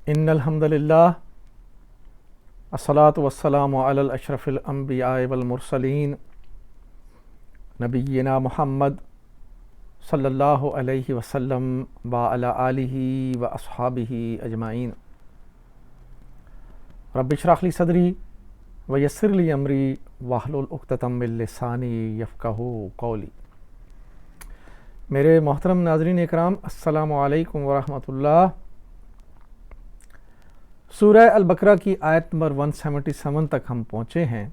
ان الحمد للہ الصلاۃ والسلام علی الاشرف الانبیاء والمرسلین نبینا محمد صلی اللہ علیہ وسلم وعلی آلہ واصحابہ اجمعین۔ رب اشرح لی صدری ویسر لی امری واحلل عقدۃ من لسانی یفقہوا قولی۔ میرے محترم ناظرین اکرام، السلام علیکم ورحمۃ اللہ۔ سورہ البقرہ کی آیت نمبر 177 تک ہم پہنچے ہیں،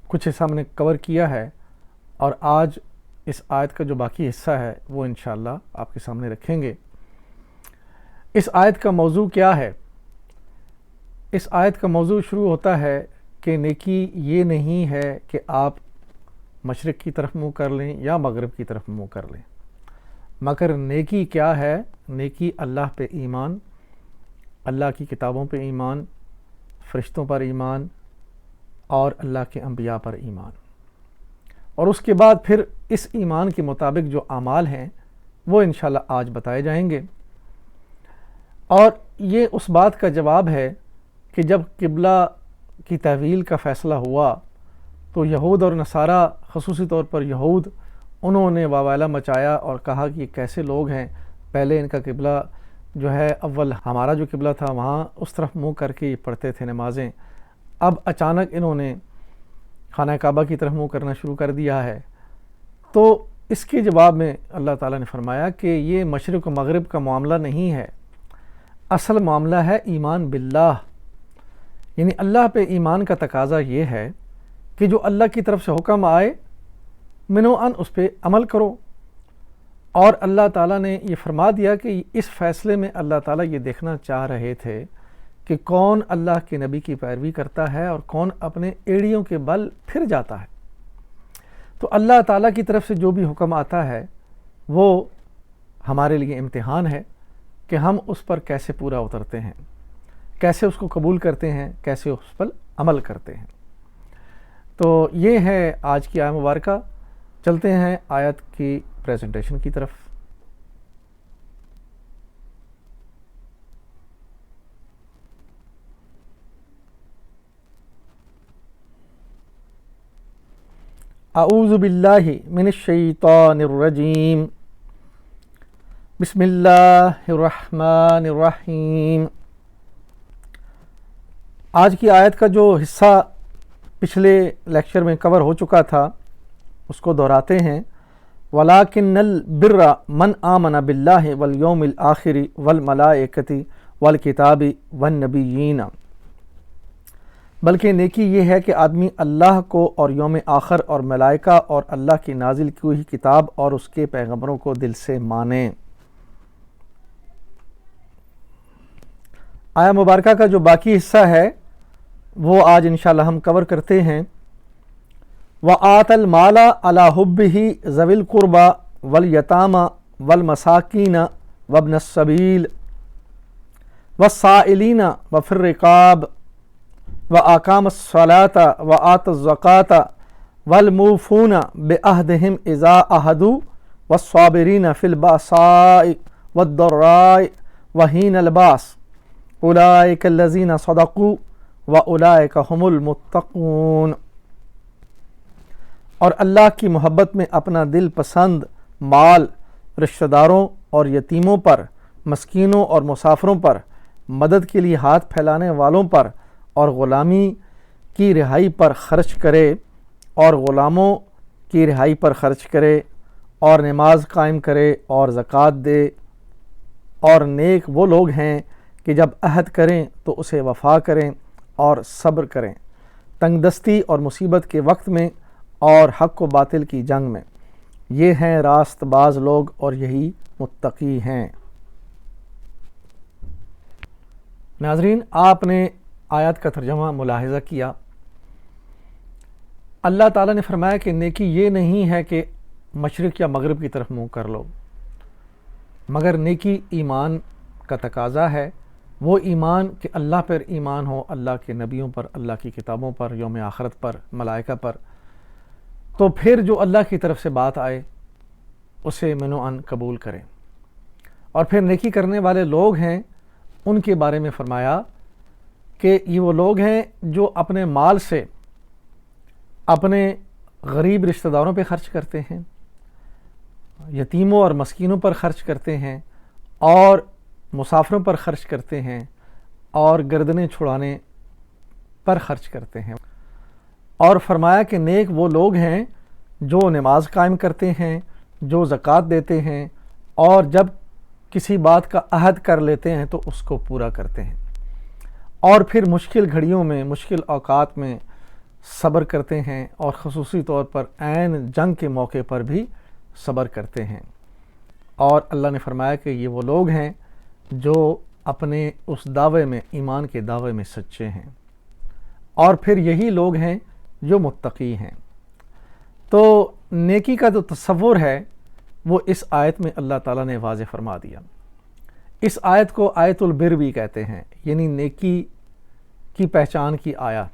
کچھ حصہ ہم نے کور کیا ہے، اور آج اس آیت کا جو باقی حصہ ہے وہ انشاءاللہ آپ کے سامنے رکھیں گے۔ اس آیت کا موضوع کیا ہے؟ اس آیت کا موضوع شروع ہوتا ہے کہ نیکی یہ نہیں ہے کہ آپ مشرق کی طرف منہ کر لیں یا مغرب کی طرف منہ کر لیں، مگر نیکی کیا ہے؟ نیکی اللہ پہ ایمان، اللہ کی کتابوں پہ ایمان، فرشتوں پر ایمان اور اللہ کے انبیاء پر ایمان، اور اس کے بعد پھر اس ایمان کے مطابق جو اعمال ہیں وہ انشاءاللہ آج بتائے جائیں گے۔ اور یہ اس بات کا جواب ہے کہ جب قبلہ کی تحویل کا فیصلہ ہوا تو یہود اور نصارہ، خصوصی طور پر یہود، انہوں نے واویلا مچایا اور کہا کہ یہ کیسے لوگ ہیں، پہلے ان کا قبلہ جو ہے، اول ہمارا جو قبلہ تھا وہاں اس طرف منہ کر کے یہ پڑھتے تھے نمازیں، اب اچانک انہوں نے خانہ کعبہ کی طرف منہ کرنا شروع کر دیا ہے۔ تو اس کے جواب میں اللہ تعالیٰ نے فرمایا کہ یہ مشرق و مغرب کا معاملہ نہیں ہے، اصل معاملہ ہے ایمان باللہ، یعنی اللہ پہ ایمان کا تقاضا یہ ہے کہ جو اللہ کی طرف سے حکم آئے منوعاً اس پہ عمل کرو۔ اور اللہ تعالیٰ نے یہ فرما دیا کہ اس فیصلے میں اللہ تعالیٰ یہ دیکھنا چاہ رہے تھے کہ کون اللہ کے نبی کی پیروی کرتا ہے اور کون اپنے ایڑیوں کے بل پھر جاتا ہے۔ تو اللہ تعالیٰ کی طرف سے جو بھی حکم آتا ہے وہ ہمارے لیے امتحان ہے کہ ہم اس پر کیسے پورا اترتے ہیں، کیسے اس کو قبول کرتے ہیں، کیسے اس پر عمل کرتے ہیں۔ تو یہ ہے آج کی آیت مبارکہ۔ چلتے ہیں آیت کی پریزنٹیشن کی طرف۔ اعوذ باللہ من الشیطان الرجیم، بسم اللہ الرحمن الرحیم۔ آج کی آیت کا جو حصہ پچھلے لیکچر میں کور ہو چکا تھا اس کو دہراتے ہیں۔ وَلَٰكِنَّ الْبِرَّ مَنْ آمَنَ بِاللَّهِ وَالْيَوْمِ الْآخِرِ وَالْمَلَائِكَةِ وَالْكِتَابِ وَالنَّبِيِّينَ، بلکہ نیکی یہ ہے کہ آدمی اللہ کو اور یوم آخر اور ملائکہ اور اللہ کی نازل کی ہوئی کتاب اور اس کے پیغمبروں کو دل سے مانے۔ آیہ مبارکہ کا جو باقی حصہ ہے وہ آج انشاءاللہ ہم کور کرتے ہیں۔ وَآتَ الْمَالَ عَلَىٰ حُبِّهِ ذَوِي الْقُرْبَىٰ وَالْيَتَامَىٰ وَالْمَسَاكِينَ وَابْنَ السَّبِيلِ وَالسَّائِلِينَ وَفِي الرِّقَابِ وَأَقَامَ الصَّلَاةَ وَآتَى الزَّكَاةَ وَالْمُوفُونَ بِعَهْدِهِمْ إِذَا عَاهَدُوا وَالصَّابِرِينَ فِي الْبَأْسَاءِ وَالضَّرَّاءِ وَحِينَ الْبَأْسِ أُولَٰئِكَ الَّذِينَ صَدَقُوا وَأُولَٰئِكَ هُمُ الْمُتَّقُونَ۔ اور اللہ کی محبت میں اپنا دل پسند مال، رشتہ داروں اور یتیموں پر، مسکینوں اور مسافروں پر، مدد کے لیے ہاتھ پھیلانے والوں پر اور غلامی کی رہائی پر خرچ کرے، اور غلاموں کی رہائی پر خرچ کرے، اور نماز قائم کرے اور زکوٰۃ دے، اور نیک وہ لوگ ہیں کہ جب عہد کریں تو اسے وفا کریں اور صبر کریں، تنگ دستی اور مصیبت کے وقت میں اور حق و باطل کی جنگ میں، یہ ہیں راست باز لوگ اور یہی متقی ہیں۔ ناظرین، آپ نے آیات کا ترجمہ ملاحظہ کیا۔ اللہ تعالیٰ نے فرمایا کہ نیکی یہ نہیں ہے کہ مشرق یا مغرب کی طرف منہ کر لو، مگر نیکی ایمان کا تقاضا ہے، وہ ایمان کہ اللہ پر ایمان ہو، اللہ کے نبیوں پر، اللہ کی کتابوں پر، یوم آخرت پر، ملائکہ پر۔ تو پھر جو اللہ کی طرف سے بات آئے اسے منوعاً قبول کریں، اور پھر نیکی کرنے والے لوگ ہیں ان کے بارے میں فرمایا کہ یہ وہ لوگ ہیں جو اپنے مال سے اپنے غریب رشتہ داروں پہ خرچ کرتے ہیں، یتیموں اور مسکینوں پر خرچ کرتے ہیں، اور مسافروں پر خرچ کرتے ہیں، اور گردنیں چھڑانے پر خرچ کرتے ہیں۔ اور فرمایا کہ نیک وہ لوگ ہیں جو نماز قائم کرتے ہیں، جو زکوٰۃ دیتے ہیں، اور جب کسی بات کا عہد کر لیتے ہیں تو اس کو پورا کرتے ہیں، اور پھر مشکل گھڑیوں میں، مشکل اوقات میں صبر کرتے ہیں، اور خصوصی طور پر عین جنگ کے موقع پر بھی صبر کرتے ہیں۔ اور اللہ نے فرمایا کہ یہ وہ لوگ ہیں جو اپنے اس دعوے میں، ایمان کے دعوے میں سچے ہیں، اور پھر یہی لوگ ہیں جو متقی ہیں۔ تو نیکی کا جو تصور ہے وہ اس آیت میں اللہ تعالیٰ نے واضح فرما دیا۔ اس آیت کو آیت البر بھی کہتے ہیں، یعنی نیکی کی پہچان کی آیا۔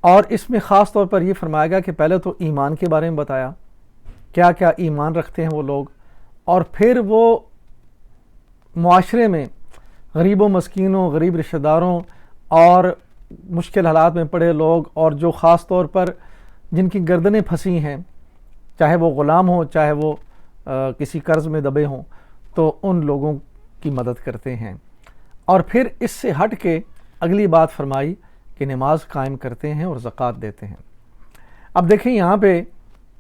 اور اس میں خاص طور پر یہ فرمایا گیا کہ پہلے تو ایمان کے بارے میں بتایا، کیا کیا ایمان رکھتے ہیں وہ لوگ، اور پھر وہ معاشرے میں غریبوں، مسکینوں، غریب رشتہ داروں اور مشکل حالات میں پڑے لوگ، اور جو خاص طور پر جن کی گردنیں پھنسی ہیں، چاہے وہ غلام ہوں، چاہے وہ کسی قرض میں دبے ہوں، تو ان لوگوں کی مدد کرتے ہیں۔ اور پھر اس سے ہٹ کے اگلی بات فرمائی کہ نماز قائم کرتے ہیں اور زکوٰۃ دیتے ہیں۔ اب دیکھیں یہاں پہ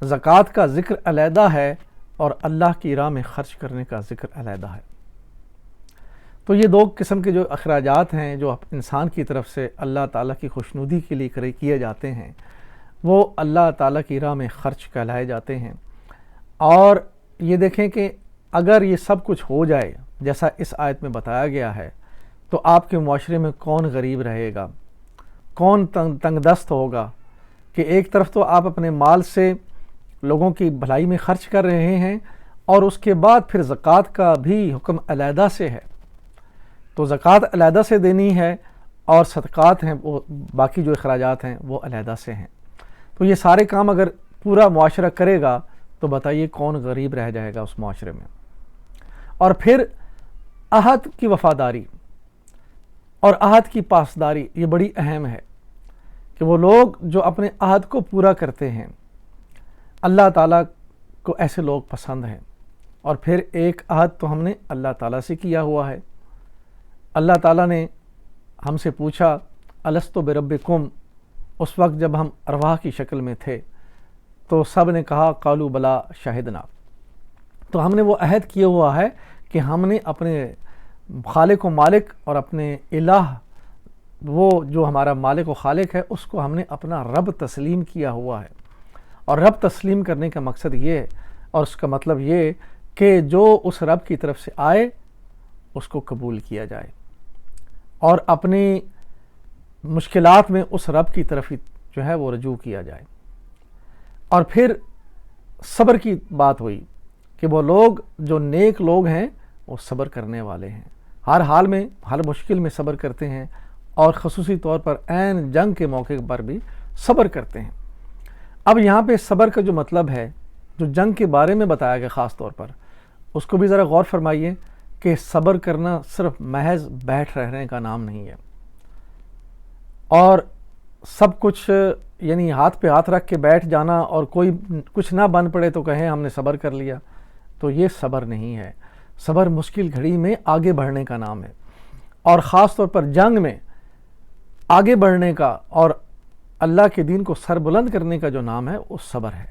زکوٰۃ کا ذکر علیحدہ ہے اور اللہ کی راہ میں خرچ کرنے کا ذکر علیحدہ ہے۔ تو یہ دو قسم کے جو اخراجات ہیں جو انسان کی طرف سے اللہ تعالیٰ کی خوشنودی کے لیے کیے جاتے ہیں، وہ اللہ تعالیٰ کی راہ میں خرچ کہلائے جاتے ہیں۔ اور یہ دیکھیں کہ اگر یہ سب کچھ ہو جائے جیسا اس آیت میں بتایا گیا ہے، تو آپ کے معاشرے میں کون غریب رہے گا، کون تنگ دست ہوگا؟ کہ ایک طرف تو آپ اپنے مال سے لوگوں کی بھلائی میں خرچ کر رہے ہیں، اور اس کے بعد پھر زکوٰۃ کا بھی حکم علیحدہ سے ہے، تو زکوٰۃ علیحدہ سے دینی ہے، اور صدقات ہیں وہ باقی جو اخراجات ہیں وہ علیحدہ سے ہیں۔ تو یہ سارے کام اگر پورا معاشرہ کرے گا تو بتائیے کون غریب رہ جائے گا اس معاشرے میں۔ اور پھر عہد کی وفاداری اور عہد کی پاسداری، یہ بڑی اہم ہے کہ وہ لوگ جو اپنے عہد کو پورا کرتے ہیں، اللہ تعالیٰ کو ایسے لوگ پسند ہیں۔ اور پھر ایک عہد تو ہم نے اللہ تعالیٰ سے کیا ہوا ہے۔ اللہ تعالیٰ نے ہم سے پوچھا الستو بربکم، اس وقت جب ہم ارواح کی شکل میں تھے تو سب نے کہا قالوا بلا شہدنا۔ تو ہم نے وہ عہد کیا ہوا ہے کہ ہم نے اپنے خالق و مالک اور اپنے الہ، وہ جو ہمارا مالک و خالق ہے، اس کو ہم نے اپنا رب تسلیم کیا ہوا ہے۔ اور رب تسلیم کرنے کا مقصد یہ ہے، اور اس کا مطلب یہ کہ جو اس رب کی طرف سے آئے اس کو قبول کیا جائے، اور اپنی مشکلات میں اس رب کی طرف جو ہے وہ رجوع کیا جائے۔ اور پھر صبر کی بات ہوئی کہ وہ لوگ جو نیک لوگ ہیں وہ صبر کرنے والے ہیں، ہر حال میں، ہر مشکل میں صبر کرتے ہیں، اور خصوصی طور پر عین جنگ کے موقع پر بھی صبر کرتے ہیں۔ اب یہاں پہ صبر کا جو مطلب ہے، جو جنگ کے بارے میں بتایا گیا خاص طور پر، اس کو بھی ذرا غور فرمائیے کہ صبر کرنا صرف محض بیٹھ رہنے کا نام نہیں ہے، اور سب کچھ یعنی ہاتھ پہ ہاتھ رکھ کے بیٹھ جانا اور کوئی کچھ نہ بن پڑے تو کہیں ہم نے صبر کر لیا، تو یہ صبر نہیں ہے۔ صبر مشکل گھڑی میں آگے بڑھنے کا نام ہے، اور خاص طور پر جنگ میں آگے بڑھنے کا اور اللہ کے دین کو سر بلند کرنے کا جو نام ہے وہ صبر ہے۔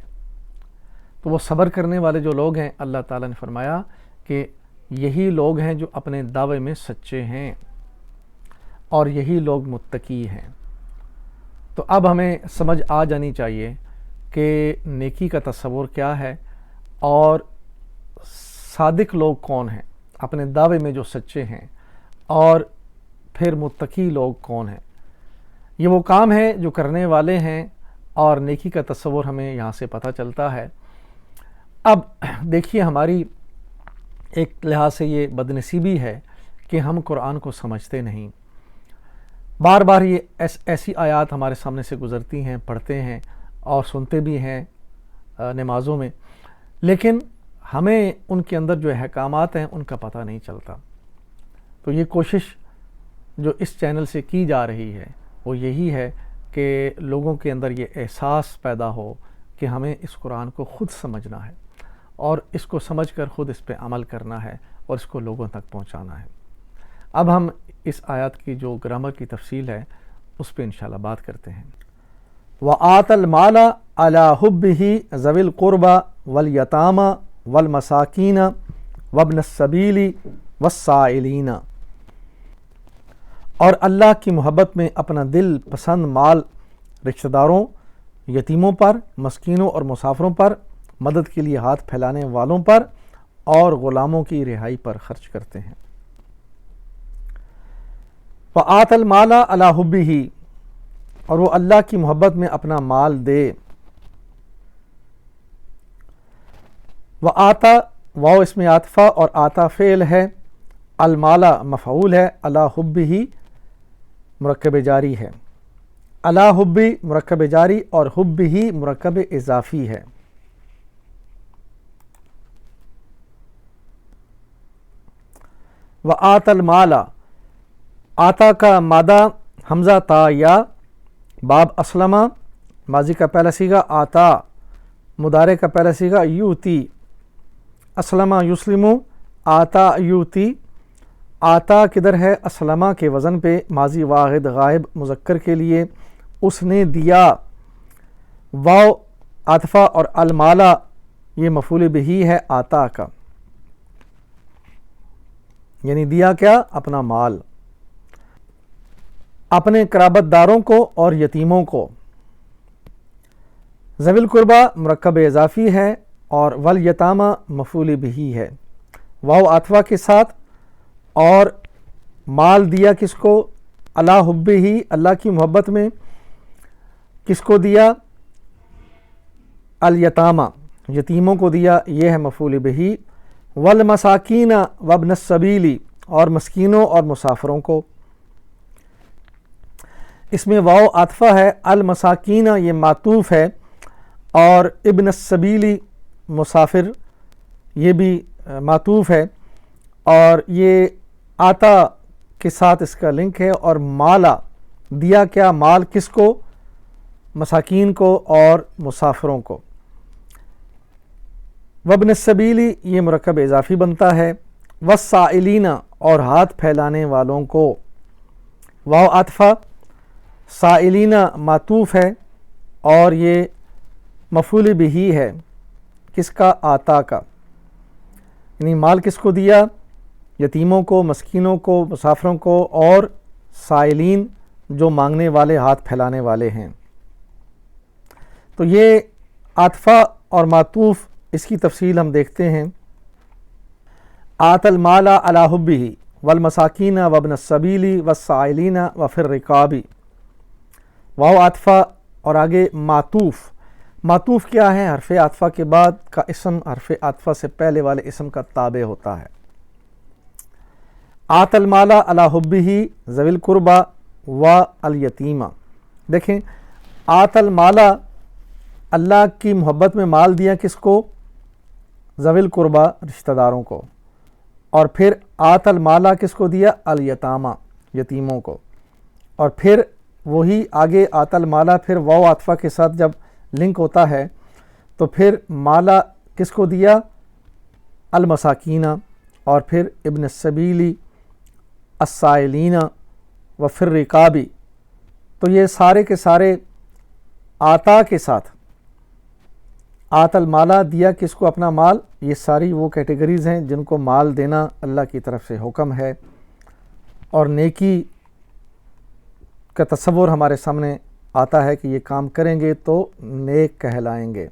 تو وہ صبر کرنے والے جو لوگ ہیں، اللہ تعالیٰ نے فرمایا کہ یہی لوگ ہیں جو اپنے دعوے میں سچے ہیں، اور یہی لوگ متقی ہیں۔ تو اب ہمیں سمجھ آ جانی چاہیے کہ نیکی کا تصور کیا ہے، اور صادق لوگ کون ہیں، اپنے دعوے میں جو سچے ہیں، اور پھر متقی لوگ کون ہیں۔ یہ وہ کام ہے جو کرنے والے ہیں، اور نیکی کا تصور ہمیں یہاں سے پتہ چلتا ہے۔ اب دیکھیے ہماری ایک لحاظ سے یہ بدنصیبی ہے کہ ہم قرآن کو سمجھتے نہیں۔ بار بار یہ ایسی آیات ہمارے سامنے سے گزرتی ہیں، پڑھتے ہیں اور سنتے بھی ہیں نمازوں میں، لیکن ہمیں ان کے اندر جو احکامات ہیں ان کا پتہ نہیں چلتا۔ تو یہ کوشش جو اس چینل سے کی جا رہی ہے وہ یہی ہے کہ لوگوں کے اندر یہ احساس پیدا ہو کہ ہمیں اس قرآن کو خود سمجھنا ہے اور اس کو سمجھ کر خود اس پہ عمل کرنا ہے اور اس کو لوگوں تک پہنچانا ہے۔ اب ہم اس آیات کی جو گرامر کی تفصیل ہے اس پہ انشاءاللہ بات کرتے ہیں۔ وَآتَ الْمَالَ عَلَى حُبِّهِ ذَوِي الْقُرْبَى وَالْيَتَامَى وَالْمَسَاكِينَ وَابْنَ السَّبِيلِ وَالسَّائِلِينَ، اور اللہ کی محبت میں اپنا دل پسند مال رشتہ داروں، یتیموں پر، مسکینوں اور مسافروں پر، مدد کے لیے ہاتھ پھیلانے والوں پر اور غلاموں کی رہائی پر خرچ کرتے ہیں۔ وَآتَ الْمَالَ عَلَى حُبِّهِ، اور وہ اللہ کی محبت میں اپنا مال دے۔ وَآتَ واو اسم عاطفہ اور آتا فعل ہے، المالا مفعول ہے، علی حبہ مرکب جاری ہے، علی حبی مرکب جاری اور حبہ مرکب اضافی ہے۔ وآت المالا، آتا کا مادہ حمزہ تا یا، باب اسلمہ ماضی کا پہلا صیغہ، آتا مضارع کا پہلا صیغہ، یوتی اسلمہ یسلمو، آتا یوتی، آتا کدھر ہے؟ اسلمہ کے وزن پہ، ماضی واحد غائب مذکر کے لیے، اس نے دیا، واو عاطفہ اور المالا یہ مفعول بہ ہے آتا کا، یعنی دیا کیا؟ اپنا مال، اپنے قرابت داروں کو اور یتیموں کو۔ ذوی القربہ مرکب اضافی ہے اور والیتامى مفعول بہ ہے، واو عاطفہ کے ساتھ، اور مال دیا کس کو؟ علی حبہ، اللہ کی محبت میں، کس کو دیا؟ الیتامى، یتیموں کو دیا، یہ ہے مفعول بہ، والمساکین وابن السبیل، اور مسکینوں اور مسافروں کو۔ اس میں واو عاطفہ ہے، المساکین یہ معطوف ہے، اور ابن السبیل مسافر یہ بھی معطوف ہے، اور یہ آتا کے ساتھ اس کا لنک ہے، اور مالا دیا کیا؟ مال کس کو؟ مساکین کو اور مسافروں کو۔ وابن السبیل یہ مرکب اضافی بنتا ہے، والسائلین اور ہاتھ پھیلانے والوں کو، واو عاطفہ، سائلین معطوف ہے، اور یہ مفعول بہ ہے، کس کا؟ آتا کا، یعنی مال کس کو دیا؟ یتیموں کو، مسکینوں کو، مسافروں کو، اور سائلین جو مانگنے والے، ہاتھ پھیلانے والے ہیں۔ تو یہ عاطفہ اور معطوف، اس کی تفصیل ہم دیکھتے ہیں۔ آت المال علی حبہ والمساکین وابن السبیل والسائلین وفی الرقاب، واو عاطفہ اور آگے معطوف۔ معطوف کیا ہے؟ حرف عاطفہ کے بعد کا اسم حرف عاطفہ سے پہلے والے اسم کا تابع ہوتا ہے۔ آت المال علی حبہ ذوی القربى والیتیمہ، دیکھیں آت المال، اللہ کی محبت میں مال دیا کس کو؟ ذوی القربى رشتہ داروں کو، اور پھر آت المال کس کو دیا؟ الیتامى یتیموں کو، اور پھر وہی آگے آت المال پھر واو عاطفہ کے ساتھ جب لنک ہوتا ہے تو پھر مالا کس کو دیا؟ المساکین، اور پھر ابن السبیل، السائلین وفی الرقاب۔ تو یہ سارے کے سارے آتا کے ساتھ، آت المالا دیا کس کو؟ اپنا مال، یہ ساری وہ کیٹیگریز ہیں جن کو مال دینا اللہ کی طرف سے حکم ہے، اور نیکی کا تصور ہمارے سامنے آتا ہے کہ یہ کام کریں گے تو نیک کہلائیں گے۔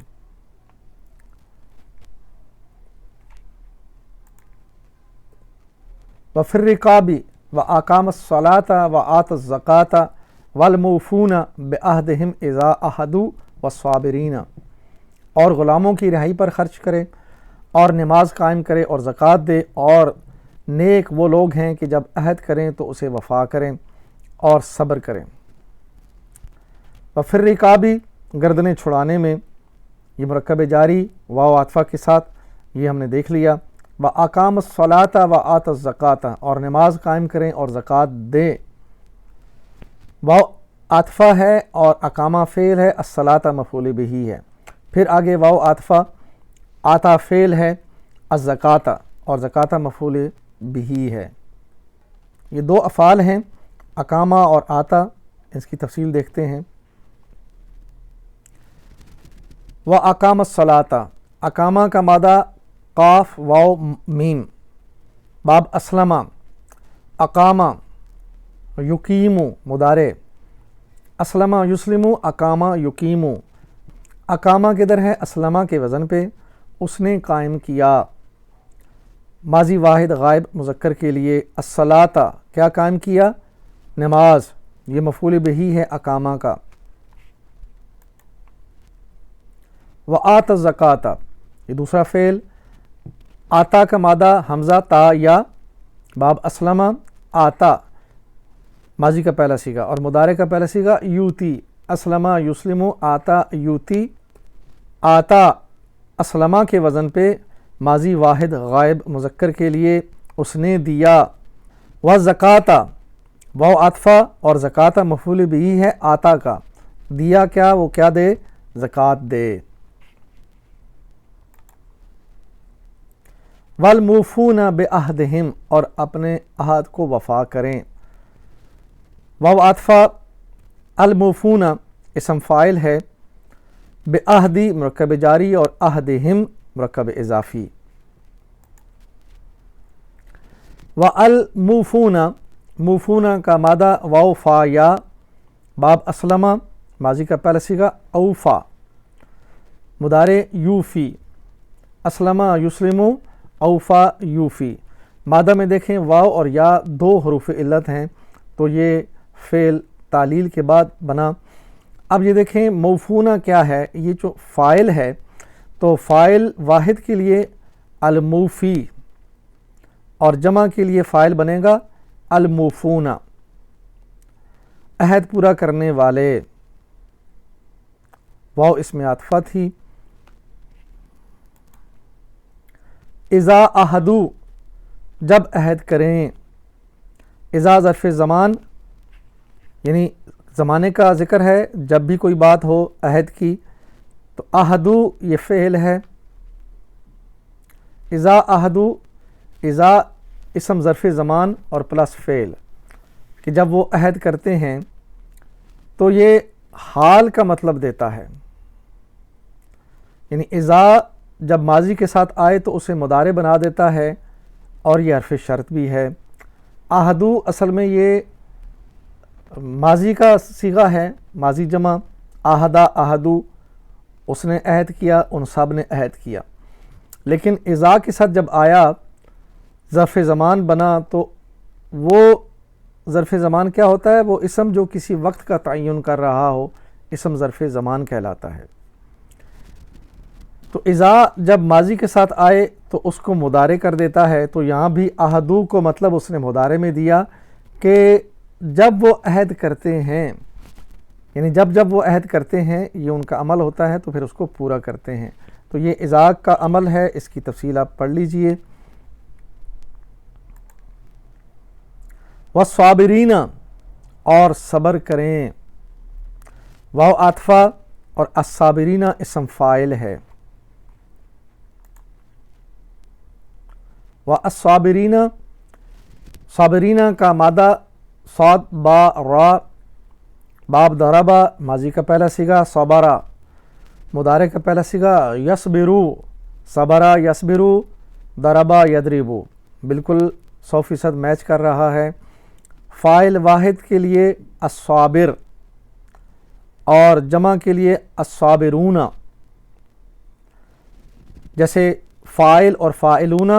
وفی الرقاب واقام الصلاۃ وآت الزکاۃ والموفون بعہدہم اذا عہدوا والصابرین، اور غلاموں کی رہائی پر خرچ کرے، اور نماز قائم کرے اور زکوٰۃ دے، اور نیک وہ لوگ ہیں کہ جب عہد کریں تو اسے وفا کریں اور صبر کریں۔ وفی الرقاب گردنیں چھڑانے میں، یہ مرکب جاری واو عاطفہ کے ساتھ، یہ ہم نے دیکھ لیا۔ و اقام الصلاۃ و آت الزکوٰۃ، اور نماز قائم کریں اور زکوٰۃ دیں۔ واو عاطفہ ہے اور اقامہ فعل ہے، الصلاۃ مفعول بہ ہے۔ پھر آگے واو عاطفہ، آتا فعل ہے، الزکوٰۃ اور زکوٰۃ مفعول بہ ہے۔ یہ دو افعال ہیں، اقامہ اور آتا، اس کی تفصیل دیکھتے ہیں۔ و اقام الصلاۃ، اقامہ کا مادہ قاف واو میم، باب اسلمہ، اقامہ یقیم مضارع، اسلمہ یسلم، اقامہ یقیم۔ اقامہ کدھر ہے؟ اسلمہ کے وزن پہ، اس نے قائم کیا، ماضی واحد غائب مذکر کے لیے۔ الصلاۃ کیا قائم کیا؟ نماز، یہ مفعول بہ ہے اقامہ کا۔ وآت الزکوٰۃ، یہ دوسرا فعل، آتا کا مادہ حمزہ تا یا، باب اسلمہ، آتا ماضی کا پہلا صیغہ اور مضارع کا پہلا صیغہ یوتی، اسلمہ یسلم، آتا یوتی۔ آتا اسلمہ کے وزن پہ، ماضی واحد غائب مذکر کے لیے، اس نے دیا۔ والزکوٰۃ، واو عاطفہ اور زکوٰۃ مفعول بہ ہے آتا کا، دیا کیا؟ وہ کیا دے؟ زکوٰۃ دے۔ والموفون بعہدہم، اور اپنے عہد کو وفا کریں۔ واو عاطفہ، الموفون اسم فاعل ہے، بعہدی مرکب جاری اور عہدہم مرکب اضافی۔ والموفون، موفون کا مادہ واو فا یا، باب اسلمہ ماضی کا پہلا صیغہ اوفا، مضارع یوفی، اسلمہ یسلم، اوفا یوفی۔ مادہ میں دیکھیں واو اور یا دو حروف علت ہیں، تو یہ فعل تعلیل کے بعد بنا۔ اب یہ دیکھیں موفونہ کیا ہے؟ یہ جو فاعل ہے، تو فاعل واحد کے لیے الموفی اور جمع کے لیے فاعل بنے گا الموفونہ، عہد پورا کرنے والے۔ واو اس میں عاطفہ تھی۔ اذا عہدو، جب عہد کریں۔ اذا ظرف زمان، یعنی زمانے کا ذکر ہے، جب بھی کوئی بات ہو عہد کی، تو عہدو یہ فعل ہے۔ اذا عہدو، اذا اسم ظرف زمان اور پلس فعل، کہ جب وہ عہد کرتے ہیں، تو یہ حال کا مطلب دیتا ہے، یعنی اذا جب ماضی کے ساتھ آئے تو اسے مضارع بنا دیتا ہے، اور یہ حرف شرط بھی ہے۔ عہدو اصل میں یہ ماضی کا صیغہ ہے، ماضی جمع، عہدہ عہدو، اس نے عہد کیا، ان سب نے عہد کیا۔ لیکن اذا کے ساتھ جب آیا، ظرف زمان بنا، تو وہ ظرف زمان کیا ہوتا ہے؟ وہ اسم جو کسی وقت کا تعین کر رہا ہو، اسم ظرف زمان کہلاتا ہے۔ تو اذا جب ماضی کے ساتھ آئے تو اس کو مضارع کر دیتا ہے، تو یہاں بھی عہدو کو مطلب اس نے مضارع میں دیا کہ جب وہ عہد کرتے ہیں، یعنی جب وہ عہد کرتے ہیں، یہ ان کا عمل ہوتا ہے، تو پھر اس کو پورا کرتے ہیں۔ تو یہ اذا کا عمل ہے، اس کی تفصیل آپ پڑھ لیجئے۔ والصابرین، اور صبر کریں۔ واو عاطفہ اور الصابرین اسم فاعل ہے۔ والصابرین، صابرین کا مادہ صاد با را، باب ضربا ماضی کا پہلا صیغہ، صبرا مضارع کا پہلا صیغہ، یصبرو صبرا یصبرو، ضربا یضربو، بالکل 100% میچ کر رہا ہے۔ فاعل واحد کے لیے الصابر اور جمع کے لیے الصابرون، جیسے فاعل اور فاعلون،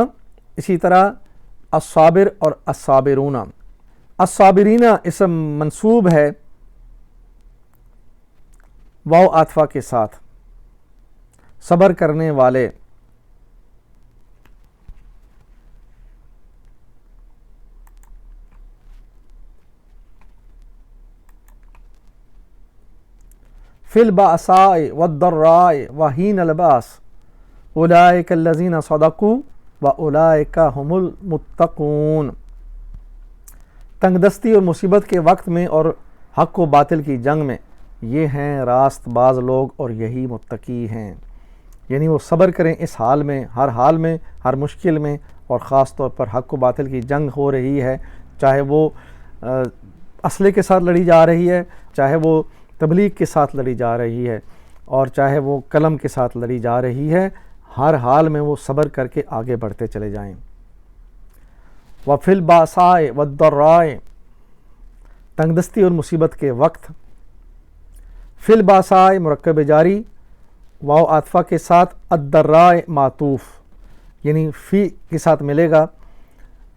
اسی طرح الصابر اور الصابرون۔ الصابرین اسم منصوب ہے واو عاطفہ کے ساتھ، صبر کرنے والے۔ فی البأساء والضراء وحین الباس اولئک الذین صدقوا وَأُولَٰئِكَ هُمُ الْمُتَّقُونَ۔ تنگ دستی اور مصیبت کے وقت میں اور حق و باطل کی جنگ میں یہ ہیں راست باز لوگ اور یہی متقی ہیں۔ یعنی وہ صبر کریں اس حال میں، ہر مشکل میں، اور خاص طور پر حق و باطل کی جنگ ہو رہی ہے، چاہے وہ اسلحے کے ساتھ لڑی جا رہی ہے، چاہے وہ تبلیغ کے ساتھ لڑی جا رہی ہے، اور چاہے وہ قلم کے ساتھ لڑی جا رہی ہے، ہر حال میں وہ صبر کر کے آگے بڑھتے چلے جائیں۔ وَفِي الْبَأْسَاءِ وَالضَّرَّاءِ، تنگ دستی اور مصیبت کے وقت۔ فی الباساء مرکب جاری، واو عاطفہ کے ساتھ، الضراء معطوف، یعنی فی کے ساتھ ملے گا،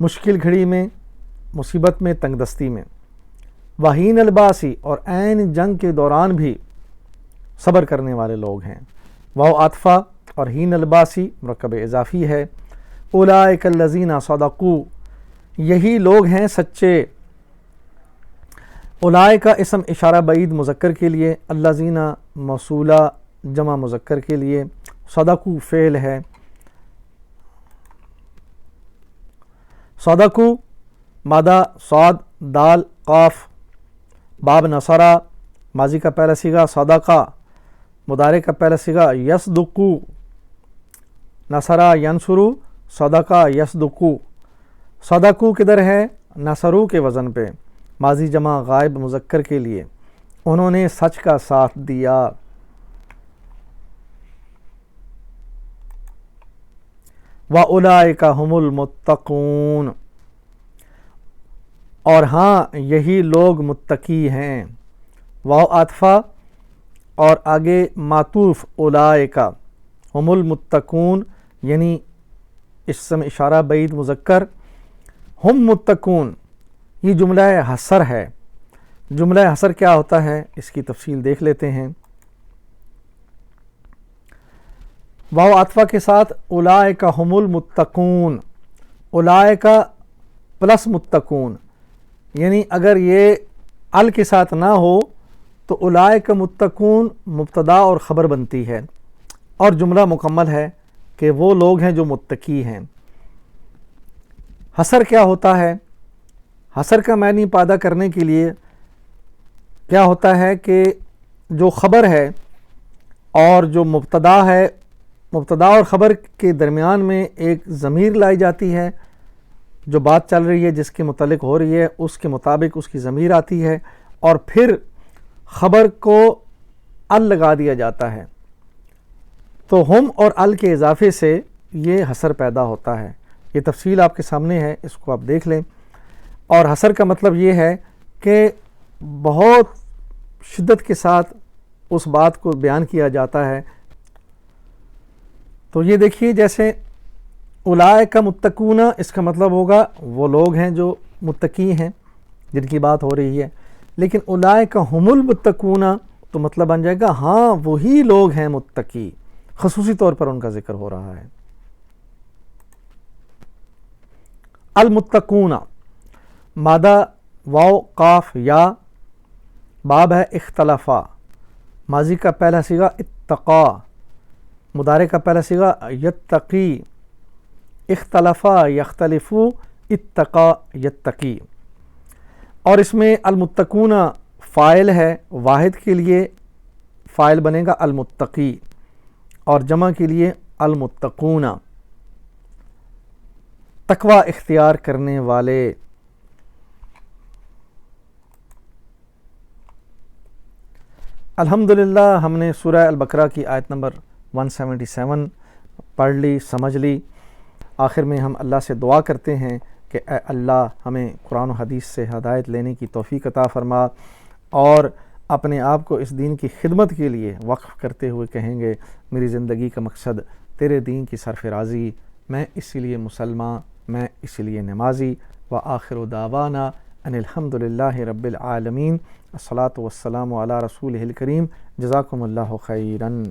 مشکل گھڑی میں، مصیبت میں، تنگ دستی میں۔ وحین الباسی، اور عین جنگ کے دوران بھی صبر کرنے والے لوگ ہیں۔ واو عاطفہ اور حین الباسی مرکب اضافی ہے۔ اولئک الذین صدقوا، یہی لوگ ہیں سچے۔ اولئک اسم اشارہ بعید مذکر کے لیے، الذین موصولہ جمع مذکر کے لیے، صدقوا فعل ہے۔ صدقوا مادہ صاد دال قاف باب نصرہ، ماضی کا پہلا صیغہ صدقہ، مضارع کا پہلا صیغہ یصدقو، نصرہ ینصرو، صدقہ یصدقو۔ صدقو کدھر ہے؟ نصرو کے وزن پہ، ماضی جمع غائب مذکر کے لیے، انہوں نے سچ کا ساتھ دیا۔ وَأُولَٰئِكَ هُمُ الْمُتَّقُونَ، اور ہاں یہی لوگ متقی ہیں۔ واو عاطفہ اور آگے معطوف اولئک، ہم المتقون، یعنی اسم اشارہ بعید مذکر، ہم متقون، یہ جملہ حصر ہے۔ جملہ حصر کیا ہوتا ہے اس کی تفصیل دیکھ لیتے ہیں۔ واو عاطفہ کے ساتھ اولئک ہم المتقون، اولئک پلس متقون، یعنی اگر یہ ال کے ساتھ نہ ہو تو اولئک متقون مبتدا اور خبر بنتی ہے، اور جملہ مکمل ہے کہ وہ لوگ ہیں جو متقی ہیں۔ حصر کیا ہوتا ہے؟ حصر کا معنی پیدا کرنے کے لیے کیا ہوتا ہے کہ جو خبر ہے اور جو مبتدا ہے، مبتدا اور خبر کے درمیان میں ایک ضمیر لائی جاتی ہے، جو بات چل رہی ہے جس کے متعلق ہو رہی ہے اس کے مطابق اس کی ضمیر آتی ہے، اور پھر خبر کو ال لگا دیا جاتا ہے، تو ہم اور ال کے اضافے سے یہ حصر پیدا ہوتا ہے۔ یہ تفصیل آپ کے سامنے ہے، اس کو آپ دیکھ لیں۔ اور حصر کا مطلب یہ ہے کہ بہت شدت کے ساتھ اس بات کو بیان کیا جاتا ہے۔ تو یہ دیکھیے جیسے اولئک متقون، اس کا مطلب ہوگا وہ لوگ ہیں جو متقی ہیں جن کی بات ہو رہی ہے، لیکن اولئک ہم المتقون تو مطلب بن جائے گا ہاں وہی لوگ ہیں متقی، خصوصی طور پر ان کا ذکر ہو رہا ہے۔ المتقون مادہ واو قاف یا، باب ہے اختلافا، ماضی کا پہلا صیغہ اتقا، مضارع کا پہلا صیغہ یتقی، اختلافا یختلفو، اتقا یتقی۔ اور اس میں المتقون فاعل ہے، واحد کے لیے فاعل بنے گا المتقی، اور جمع کے لیے المتقون، تقوی اختیار کرنے والے۔ الحمدللہ ہم نے سورہ البقرہ کی آیت نمبر 177 پڑھ لی، سمجھ لی۔ آخر میں ہم اللہ سے دعا کرتے ہیں کہ اے اللہ ہمیں قرآن و حدیث سے ہدایت لینے کی توفیق عطا فرما، اور اپنے آپ کو اس دین کی خدمت کے لیے وقف کرتے ہوئے کہیں گے میری زندگی کا مقصد تیرے دین کی سرفرازی، میں اسی لیے مسلمان، میں اسی لیے نمازی۔ وآخر دعوانا ان الحمدللہ رب العالمین، الصلاۃ والسلام علی رسولہ الکریم، جزاکم اللہ خیراً۔